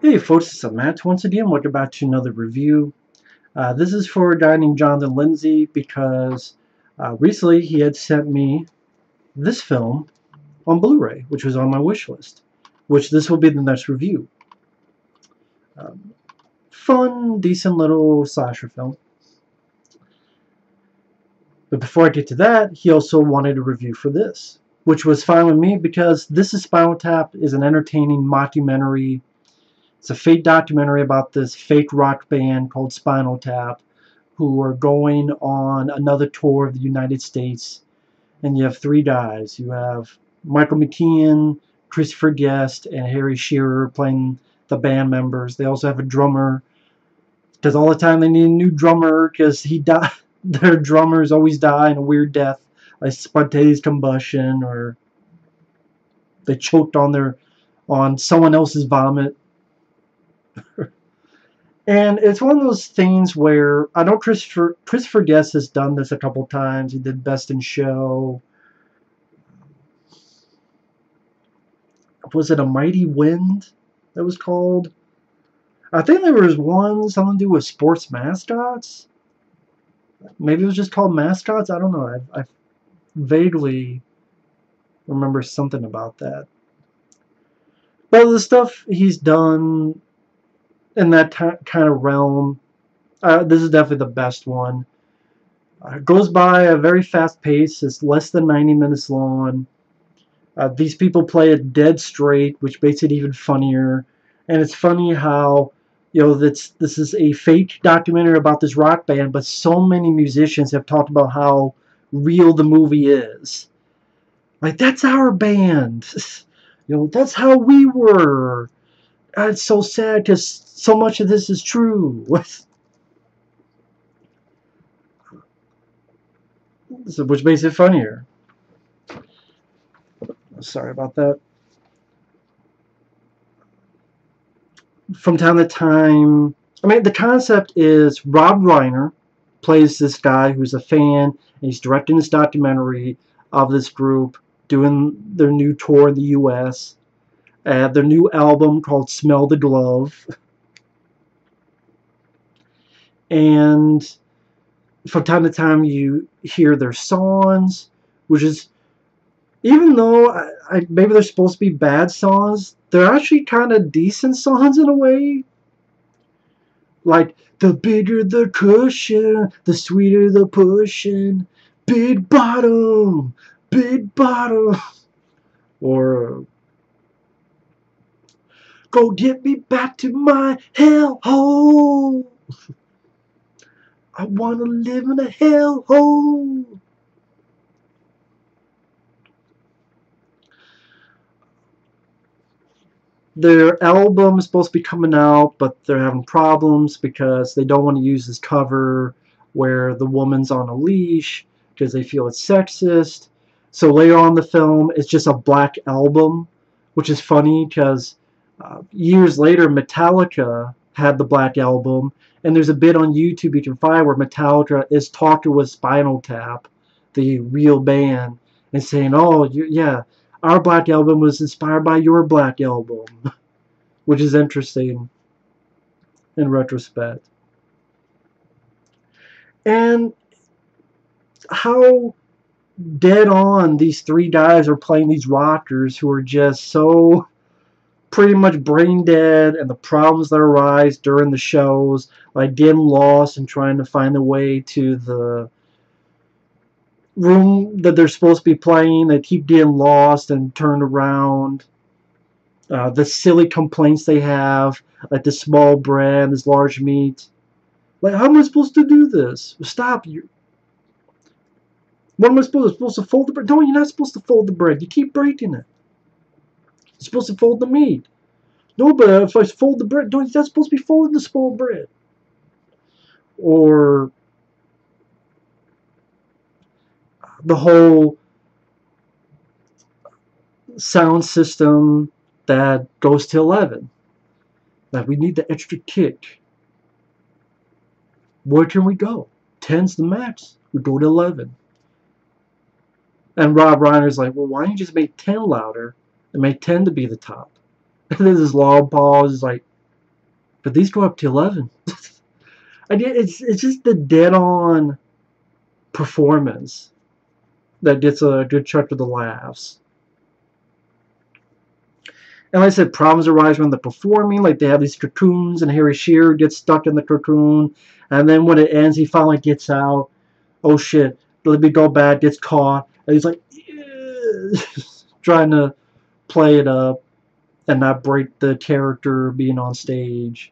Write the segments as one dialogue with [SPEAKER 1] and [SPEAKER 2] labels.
[SPEAKER 1] Hey folks, it's Matt once again. Welcome back to another review. This is for a guy named Jonathan Lindsay because recently he had sent me this film on Blu-ray, which was on my wish list, which this will be the next review. Fun, decent little slasher film. But before I get to that, he also wanted a review for this, which was fine with me because this is Spinal Tap is an entertaining mockumentary. It's a fake documentary about this fake rock band called Spinal Tap who are going on another tour of the United States. And you have three guys. You have Michael McKean, Christopher Guest, and Harry Shearer playing the band members. They also have a drummer because all the time they need a new drummer because their drummers always die in a weird death, like spontaneous combustion, or they choked on someone else's vomit. And it's one of those things where I know Christopher Guest has done this a couple times. He did Best in Show. Was it A Mighty Wind that was called? I think there was one something to do with sports mascots. Maybe it was just called Mascots. I don't know. I vaguely remember something about that. But the stuff he's done in that kind of realm, this is definitely the best one. It goes by a very fast pace. It's less than 90 minutes long. These people play it dead straight, which makes it even funnier. And it's funny how, this is a fake documentary about this rock band, but so many musicians have talked about how real the movie is. Like, that's our band. That's how we were. It's so sad because so much of this is true. Which makes it funnier. Sorry about that. From time to time, the concept is Rob Reiner plays this guy who's a fan, and he's directing this documentary of this group doing their new tour in the U.S. Their new album called Smell the Glove. And from time to time you hear their songs, which is, even though maybe they're supposed to be bad songs, they're actually kind of decent songs in a way. Like, the bigger the cushion, the sweeter the pushing. Big bottom, big bottom. Or, go get me back to my hellhole. I want to live in a hellhole. Their album is supposed to be coming out, but they're having problems because they don't want to use this cover where the woman's on a leash because they feel it's sexist. So later on in the film, it's just a black album, which is funny because years later, Metallica had the black album, and there's a bit on YouTube you can find where Metallica is talking with Spinal Tap, the real band, and saying, "Oh, yeah, our black album was inspired by your black album," which is interesting in retrospect. And how dead on these three guys are playing these rockers who are just so pretty much brain dead, and the problems that arise during the shows, like getting lost and trying to find a way to the room that they're supposed to be playing. They keep getting lost and turned around. The silly complaints they have, like the small bread, this large meat. Like, how am I supposed to do this? Stop. What am I supposed to fold the bread? No, you're not supposed to fold the bread. You keep breaking it. You're supposed to fold the meat. No, but if I fold the bread, no, you're not supposed to be folding the small bread. Or the whole sound system that goes to 11. Like, we need the extra kick. Where can we go? 10's the max. We go to 11. And Rob Reiner's like, well, why don't you just make 10 louder and make 10 to be the top? And then this long pause is like, but these go up to 11. It's just the dead-on performance that gets a good chunk of the laughs. And like I said, problems arise when they're performing. Like they have these cocoons, and Harry Shearer gets stuck in the cocoon. And then when it ends, he finally gets out. Oh shit! Let me go back. Gets caught, and he's like trying to play it up and not break the character being on stage.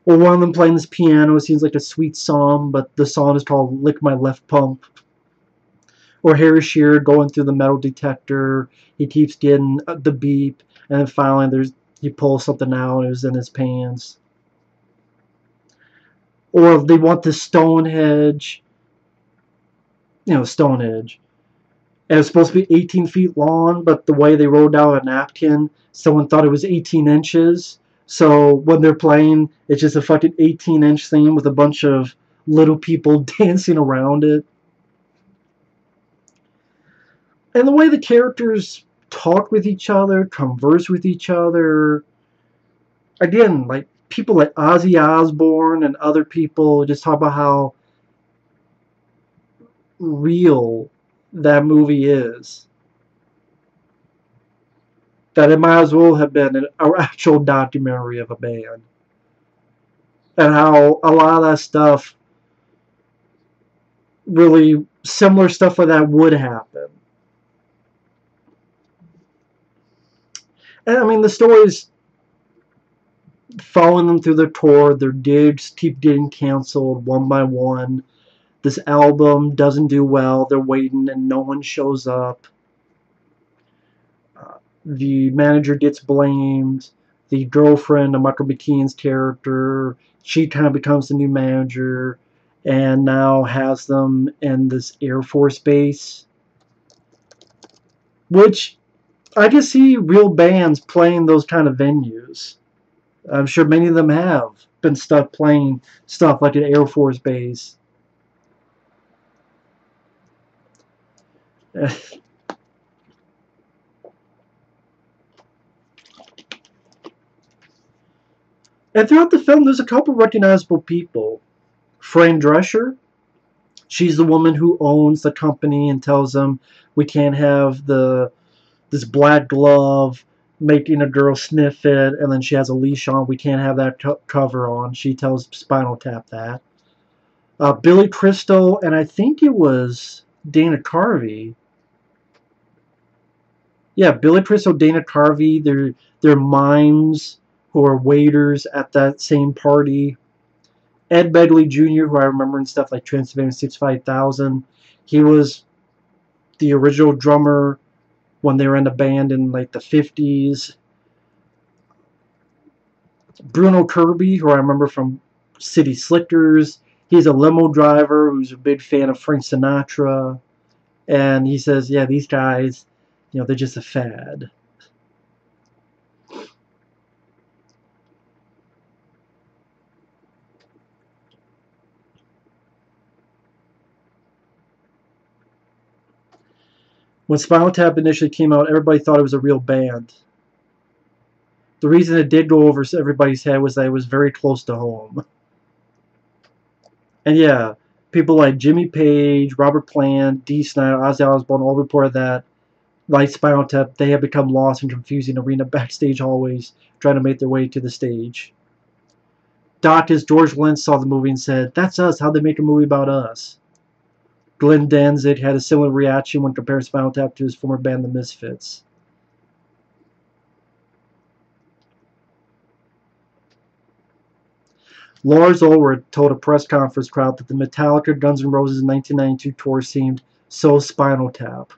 [SPEAKER 1] Or one of them playing this piano. It seems like a sweet song, but the song is called "Lick My Left Pump." Or Harry Shearer going through the metal detector. He keeps getting the beep, and then finally he pulls something out and it was in his pants. Or if they want the Stonehenge, Stonehenge. And it's supposed to be 18 feet long, but the way they wrote out a napkin, someone thought it was 18 inches. So when they're playing, it's just a fucking 18-inch thing with a bunch of little people dancing around it. And the way the characters talk with each other, converse with each other. Again, like people like Ozzy Osbourne and other people just talk about how real that movie is. That it might as well have been an actual documentary of a band. And how a lot of that stuff, really similar stuff like that would happen. And I mean, the stories following them through their tour, their gigs keep getting canceled one by one. This album doesn't do well. They're waiting and no one shows up. The manager gets blamed. The girlfriend of Michael McKean's character, she kind of becomes the new manager and now has them in this Air Force base. Which I can see real bands playing those kind of venues. I'm sure many of them have been stuck playing stuff like an Air Force base. And throughout the film, there's a couple recognizable people. Fran Drescher, she's the woman who owns the company and tells them we can't have this black glove making a girl sniff it, and then she has a leash on. We can't have that cover on. She tells Spinal Tap that. Billy Crystal, and I think it was Dana Carvey. Yeah, Billy Crystal, Dana Carvey, they're mimes who are waiters at that same party. Ed Begley Jr., who I remember in stuff like Transylvania 65000, he was the original drummer when they were in a band in like the 50s. Bruno Kirby, who I remember from City Slickers, he's a limo driver who's a big fan of Frank Sinatra. And he says, yeah, these guys, they're just a fad. When Spinal Tap initially came out, everybody thought it was a real band. The reason it did go over everybody's head was that it was very close to home. And yeah, people like Jimmy Page, Robert Plant, Dee Snider, Ozzy Osbourne all reported that, like Spinal Tap, they had become lost in confusing arena backstage hallways trying to make their way to the stage. As George Lynch saw the movie and said, "That's us, how'd they make a movie about us?" Glenn Danzig had a similar reaction when comparing Spinal Tap to his former band, The Misfits. Lars Ulrich told a press conference crowd that the Metallica Guns N' Roses 1992 tour seemed so Spinal Tap.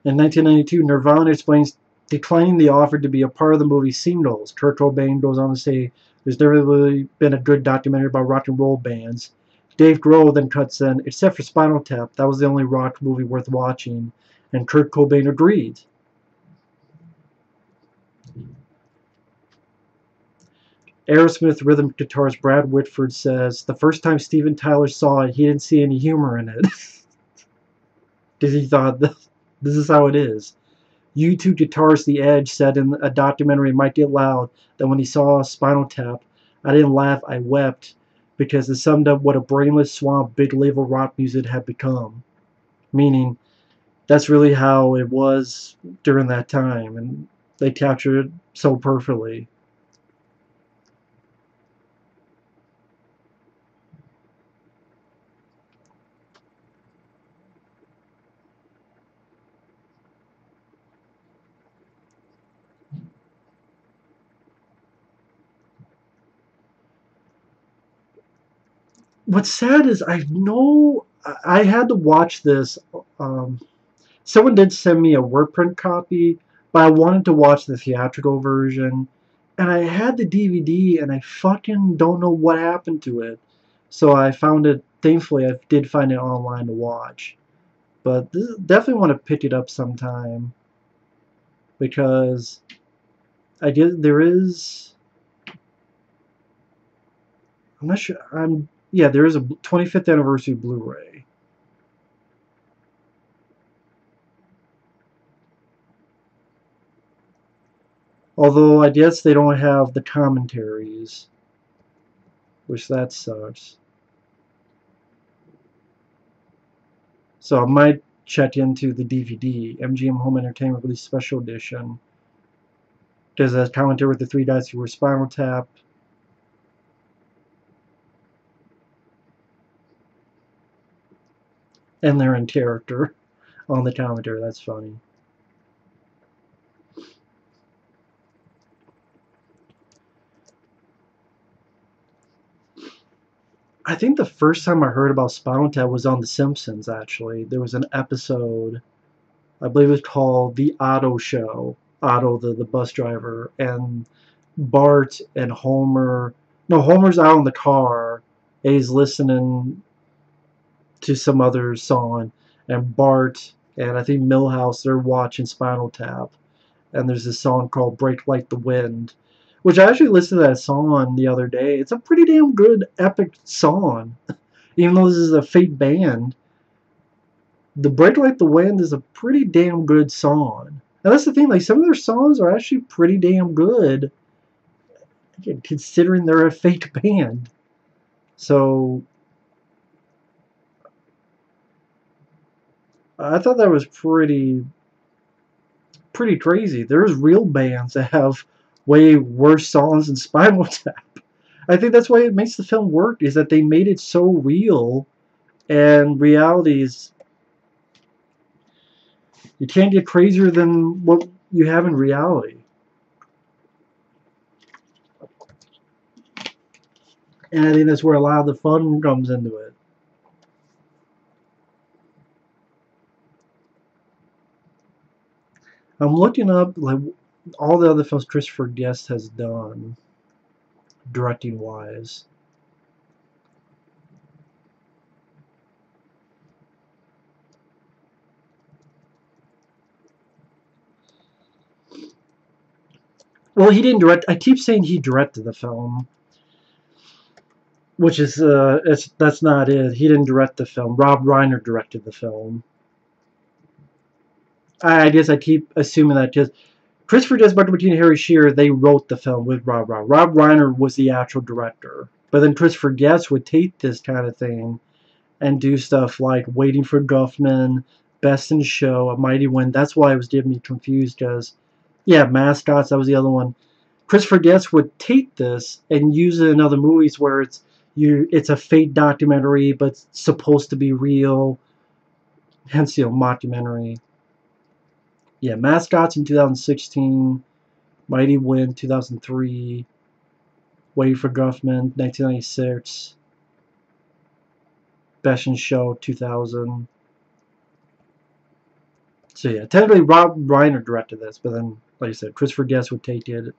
[SPEAKER 1] In 1992, Nirvana explains declining the offer to be a part of the movie Singles. Kurt Cobain goes on to say, "There's never really been a good documentary about rock and roll bands." Dave Grohl then cuts in, "Except for Spinal Tap, that was the only rock movie worth watching," and Kurt Cobain agreed. Aerosmith rhythm guitarist Brad Whitford says, "The first time Steven Tyler saw it, he didn't see any humor in it." because he thought this is how it is. U2 guitarist The Edge said in a documentary, Might Get Loud, that when he saw Spinal Tap, I didn't laugh, I wept, because it summed up what a brainless swamp big label rock music had become. Meaning, that's really how it was during that time, and they captured it so perfectly. What's sad is I had to watch this. Um, Someone did send me a word print copy, but I wanted to watch the theatrical version. And I had the DVD, and I fucking don't know what happened to it. So I found it, thankfully, I did find it online to watch. But definitely want to pick it up sometime. Because there is, I'm not sure, yeah, there is a 25th anniversary Blu-ray. Although I guess they don't have the commentaries, which that sucks. So I might check into the DVD, MGM Home Entertainment Release Special Edition. There's a commentary with the three guys who were Spinal Tap. And they're in character on the commentary. That's funny. I think the first time I heard about Spinal Tap was on The Simpsons, actually. There was an episode, I believe it was called The Otto Show. Otto, the bus driver, and Bart and Homer. No, Homer's out in the car, and he's listening to some other song, and Bart and I think Milhouse, they're watching Spinal Tap, and there's this song called Break Like the Wind, which I actually listened to that song the other day. It's a pretty damn good, epic song. Even though this is a fake band, the Break Like the Wind is a pretty damn good song. And that's the thing, like, some of their songs are actually pretty damn good, considering they're a fake band. So, I thought that was pretty crazy. There's real bands that have way worse songs than Spinal Tap. I think that's why it makes the film work, is that they made it so real, and reality is, you can't get crazier than what you have in reality. And I think that's where a lot of the fun comes into it. I'm looking up like all the other films Christopher Guest has done, directing wise. Well, he didn't direct. I keep saying he directed the film, which is that's not it. He didn't direct the film. Rob Reiner directed the film. I guess I keep assuming that because Christopher Guest, Michael McKean, and Harry Shearer, they wrote the film with Rob Reiner. Rob Reiner was the actual director. But then Christopher Guest would take this kind of thing and do stuff like Waiting for Guffman, Best in Show, A Mighty Wind. That's why it was getting me confused because, yeah, Mascots, that was the other one. Christopher Guest would take this and use it in other movies where it's a fake documentary but it's supposed to be real, hence, mockumentary. Yeah, Mascots in 2016, Mighty Wind 2003, Waiting for Guffman 1996, Best in Show 2000. So yeah, technically Rob Reiner directed this, but then, like I said, Christopher Guest would take it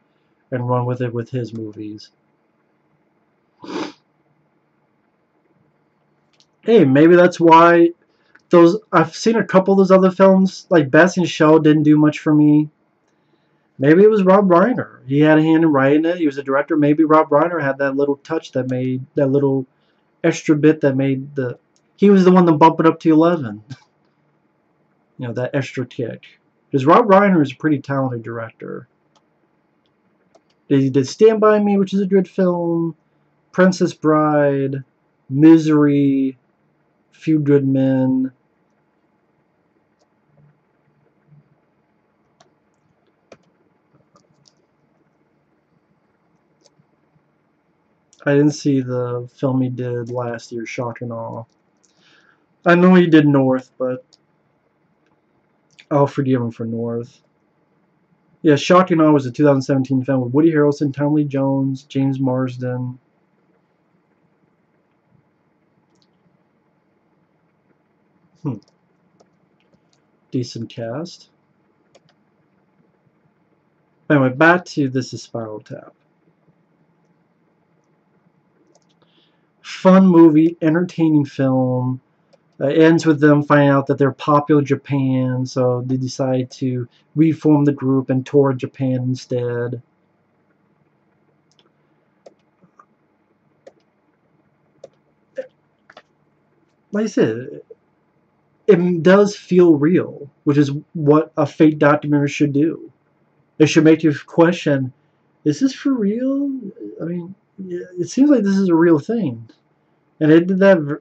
[SPEAKER 1] and run with it with his movies. Hey, maybe that's why I've seen a couple of those other films, like Best in Show didn't do much for me. Maybe it was Rob Reiner. He had a hand in writing it. He was a director. Maybe Rob Reiner had that little touch that made that little extra bit that made he was the one that bumped it up to 11. that extra kick. Because Rob Reiner is a pretty talented director. He did Stand By Me, which is a good film, Princess Bride, Misery, Few Good Men. I didn't see the film he did last year, Shock and Awe. I know he did North, but I'll forgive him for North. Yeah, Shock and Awe was a 2017 film with Woody Harrelson, Tommy Lee Jones, James Marsden. Decent cast. Anyway, back to This Is Spinal Tap. Fun movie, entertaining film. It ends with them finding out that they're popular in Japan, so they decide to reform the group and tour Japan instead. Like I said, it does feel real, which is what a fake documentary should do. It should make you question, is this for real? I mean, it seems like this is a real thing. And it did that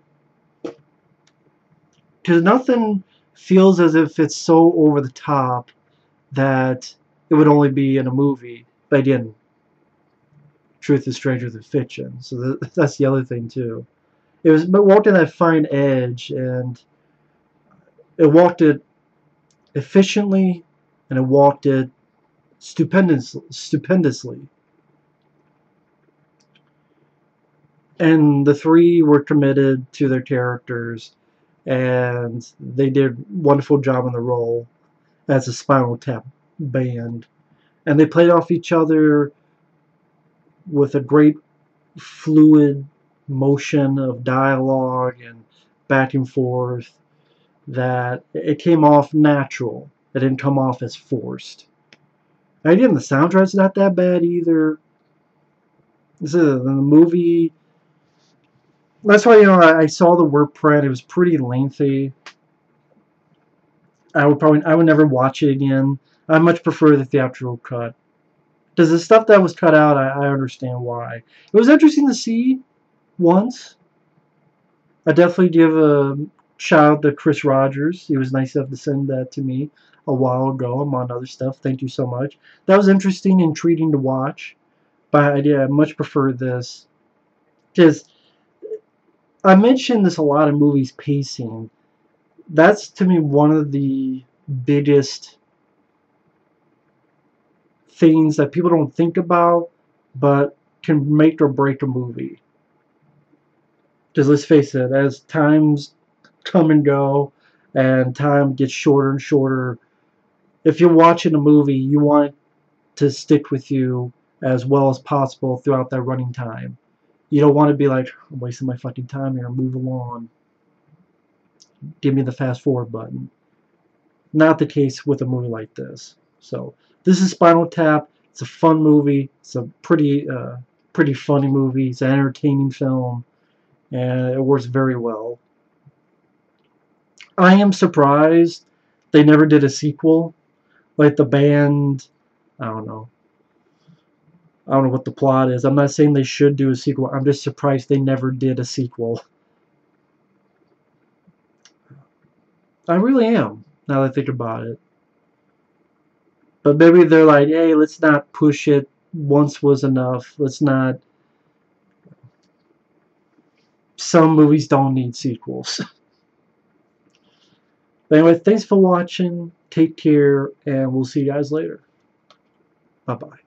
[SPEAKER 1] because nothing feels as if it's so over the top that it would only be in a movie. But again, truth is stranger than fiction. So that's the other thing too. It was but walked in that fine edge, and it walked it efficiently, and it walked it stupendously. And the three were committed to their characters, and they did a wonderful job in the role as a Spinal Tap band. And they played off each other with a great fluid motion of dialogue and back and forth, that it came off natural. It didn't come off as forced. And again, the soundtrack's not that bad either. The movie, that's why, I saw the word print. It was pretty lengthy. I would never watch it again. I much prefer the theatrical cut. Because the stuff that was cut out, I understand why. It was interesting to see once. I definitely give a shout out to Chris Rogers. He was nice enough to send that to me a while ago, among other stuff. Thank you so much. That was interesting, intriguing to watch. But I much prefer this. Because I mentioned this a lot in movies, pacing. That's, to me, one of the biggest things that people don't think about, but can make or break a movie. Because let's face it, as times come and go, and time gets shorter and shorter, if you're watching a movie, you want it to stick with you as well as possible throughout that running time. You don't want to be like, I'm wasting my fucking time here, move along. Give me the fast forward button. Not the case with a movie like this. So, this is Spinal Tap. It's a fun movie. It's a pretty funny movie. It's an entertaining film, and it works very well. I am surprised they never did a sequel. Like the band, I don't know what the plot is. I'm not saying they should do a sequel. I'm just surprised they never did a sequel. I really am, now that I think about it. But maybe they're like, hey, let's not push it. Once was enough. Let's not. Some movies don't need sequels. But anyway, thanks for watching. Take care, and we'll see you guys later. Bye-bye.